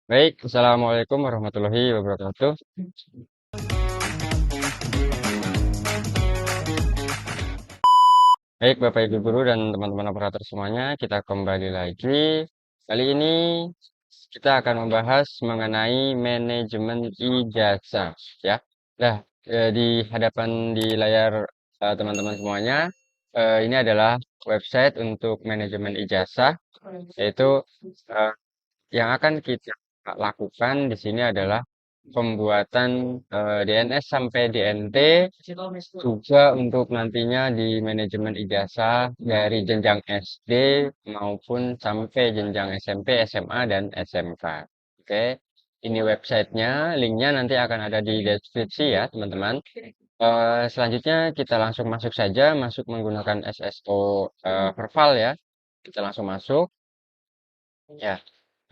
Baik, Assalamualaikum warahmatullahi wabarakatuh. Baik, Bapak Ibu Guru dan teman-teman operator semuanya, kita kembali lagi. Kali ini kita akan membahas mengenai manajemen ijazah, ya. Nah, di hadapan di layar teman-teman semuanya, ini adalah website untuk manajemen ijazah, yaitu eh, yang akan kita lakukan di sini adalah pembuatan DNS sampai DNT juga untuk nantinya di manajemen ijazah dari jenjang SD maupun sampai jenjang SMP, SMA, dan SMK. Oke, ini websitenya, linknya nanti akan ada di deskripsi ya teman-teman. Selanjutnya kita langsung masuk saja, masuk menggunakan SSO Verval ya. Kita langsung masuk. Ya,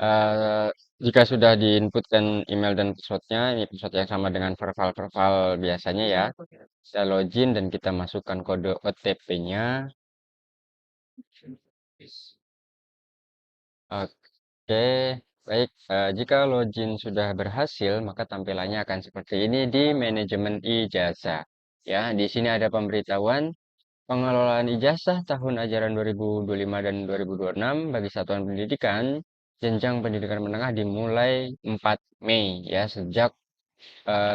eh, jika sudah diinputkan email dan passwordnya, ini password yang sama dengan verval-verval biasanya ya. Kita login dan kita masukkan kode OTP-nya. Oke, baik. Jika login sudah berhasil, maka tampilannya akan seperti ini di manajemen ijazah. Ya, di sini ada pemberitahuan pengelolaan ijazah tahun ajaran 2025 dan 2026 bagi satuan pendidikan. Jenjang pendidikan menengah dimulai 4 Mei ya, sejak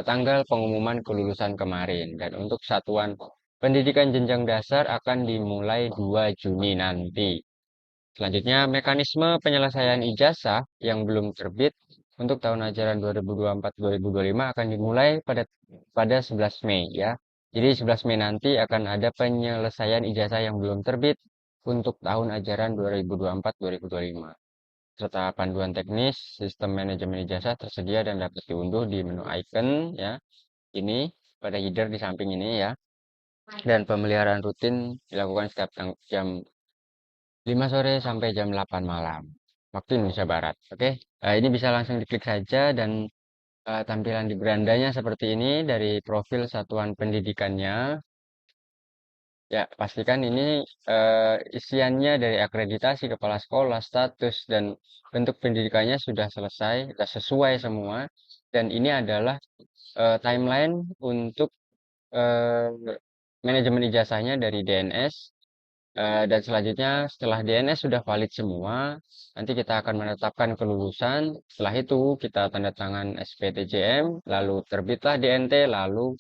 tanggal pengumuman kelulusan kemarin. Dan untuk satuan pendidikan jenjang dasar akan dimulai 2 Juni nanti. Selanjutnya, mekanisme penyelesaian ijazah yang belum terbit untuk tahun ajaran 2024-2025 akan dimulai pada 11 Mei ya. Jadi 11 Mei nanti akan ada penyelesaian ijazah yang belum terbit untuk tahun ajaran 2024-2025. Serta panduan teknis sistem manajemen ijazah tersedia dan dapat diunduh di menu icon ya. Ini pada header di samping ini ya. Dan pemeliharaan rutin dilakukan setiap jam 5 sore sampai jam 8 malam. Waktu Indonesia Barat. Oke, ini bisa langsung diklik saja dan tampilan di berandanya seperti ini dari profil satuan pendidikannya. Ya, pastikan ini isiannya dari akreditasi kepala sekolah, status, dan bentuk pendidikannya sudah selesai, sudah sesuai semua. Dan ini adalah timeline untuk eh, manajemen ijazahnya dari DNS. Dan selanjutnya setelah DNS sudah valid semua, nanti kita akan menetapkan kelulusan. Setelah itu kita tanda tangan SPTJM, lalu terbitlah DNT, lalu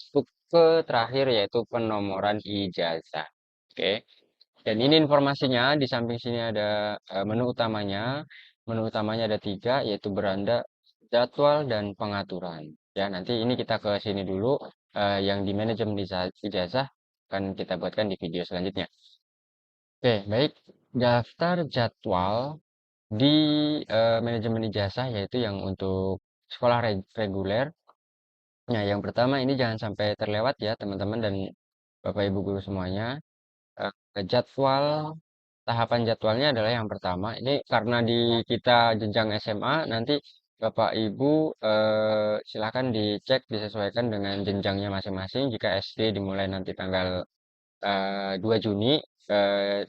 ke terakhir yaitu penomoran ijazah. Oke. Dan ini informasinya di samping sini ada menu utamanya. Menu utamanya ada tiga, yaitu beranda, jadwal, dan pengaturan. Ya, nanti ini kita ke sini dulu. Yang di manajemen ijazah akan kita buatkan di video selanjutnya. Oke, baik. Daftar jadwal di manajemen ijazah yaitu yang untuk sekolah reguler. Nah, yang pertama ini jangan sampai terlewat ya teman-teman dan Bapak Ibu guru semuanya. Jadwal tahapan jadwalnya adalah yang pertama. Ini karena di kita jenjang SMA nanti Bapak Ibu silakan dicek disesuaikan dengan jenjangnya masing-masing. Jika SD dimulai nanti tanggal 2 Juni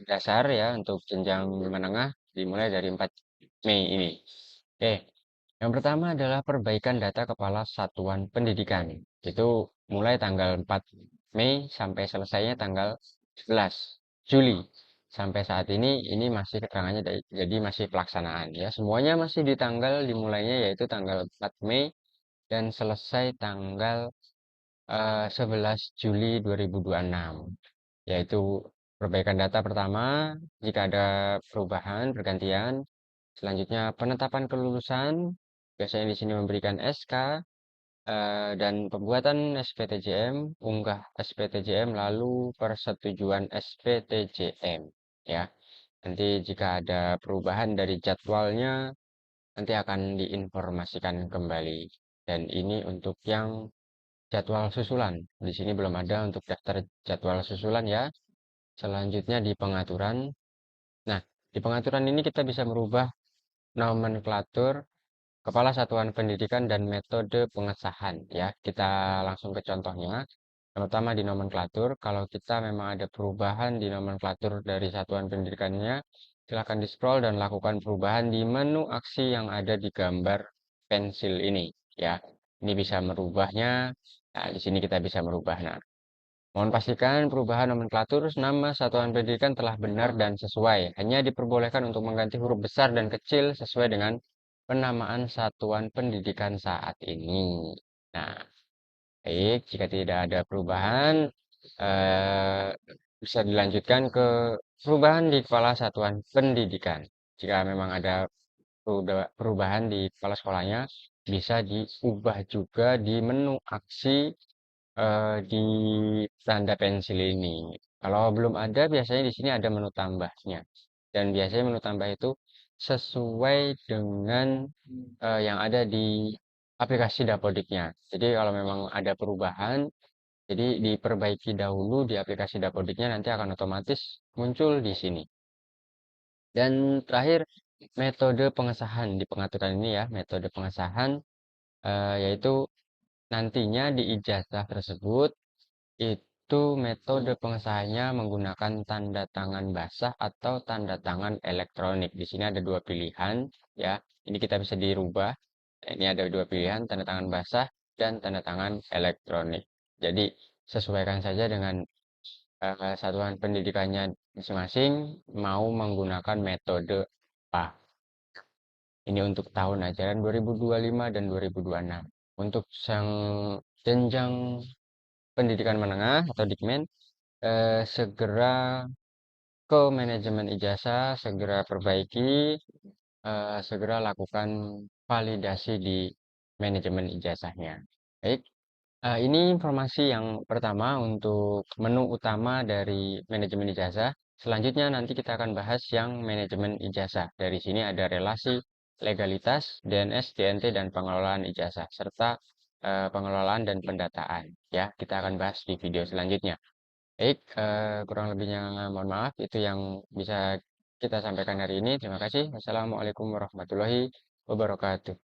dasar ya untuk jenjang menengah dimulai dari 4 Mei ini. Oke, yang pertama adalah perbaikan data kepala satuan pendidikan. Itu mulai tanggal 4 Mei sampai selesainya tanggal 11 Juli. Sampai saat ini masih keterangannya jadi masih pelaksanaan ya. Semuanya masih di tanggal dimulainya yaitu tanggal 4 Mei dan selesai tanggal 11 Juli 2026, yaitu perbaikan data pertama jika ada perubahan pergantian. Selanjutnya penetapan kelulusan, biasanya di sini memberikan SK dan pembuatan SPTJM, unggah SPTJM lalu persetujuan SPTJM ya. Nanti jika ada perubahan dari jadwalnya nanti akan diinformasikan kembali. Dan ini untuk yang jadwal susulan. Di sini belum ada untuk daftar jadwal susulan ya. Selanjutnya di pengaturan. Nah, di pengaturan ini kita bisa merubah nomenklatur kepala satuan pendidikan dan metode pengesahan ya. Kita langsung ke contohnya. Yang pertama di nomenklatur, kalau kita memang ada perubahan di nomenklatur dari satuan pendidikannya, silakan di scroll dan lakukan perubahan di menu aksi yang ada di gambar pensil ini, ya. Ini bisa merubahnya. Nah, di sini kita bisa merubah. Nah, mohon pastikan perubahan nomenklatur nama satuan pendidikan telah benar dan sesuai. Hanya diperbolehkan untuk mengganti huruf besar dan kecil sesuai dengan penamaan satuan pendidikan saat ini. Nah, baik, jika tidak ada perubahan, eh, bisa dilanjutkan ke perubahan di kepala satuan pendidikan. Jika memang ada perubahan di kepala sekolahnya, bisa diubah juga di menu aksi di tanda pensil ini. Kalau belum ada, biasanya di sini ada menu tambahnya. Dan biasanya menu tambah itu sesuai dengan yang ada di aplikasi Dapodiknya. Jadi kalau memang ada perubahan, jadi diperbaiki dahulu di aplikasi Dapodiknya, nanti akan otomatis muncul di sini. Dan terakhir, metode pengesahan di pengaturan ini ya, metode pengesahan yaitu nantinya di ijazah tersebut itu metode pengesahannya menggunakan tanda tangan basah atau tanda tangan elektronik. Di sini ada dua pilihan ya. Ini kita bisa dirubah. Ini ada dua pilihan, tanda tangan basah dan tanda tangan elektronik. Jadi sesuaikan saja dengan satuan pendidikannya masing-masing mau menggunakan metode apa. Ini untuk tahun ajaran 2025 dan 2026. Untuk sang jenjang pendidikan menengah atau Dikmen, segera ke manajemen ijazah, segera perbaiki, segera lakukan validasi di manajemen ijazahnya. Baik, ini informasi yang pertama untuk menu utama dari manajemen ijazah. Selanjutnya nanti kita akan bahas yang manajemen ijazah. Dari sini ada relasi, legalitas, DNS, DNT, dan pengelolaan ijazah, serta pengelolaan dan pendataan. Ya, kita akan bahas di video selanjutnya. Baik, kurang lebihnya mohon maaf. Itu yang bisa kita sampaikan hari ini. Terima kasih. Wassalamualaikum warahmatullahi wabarakatuh.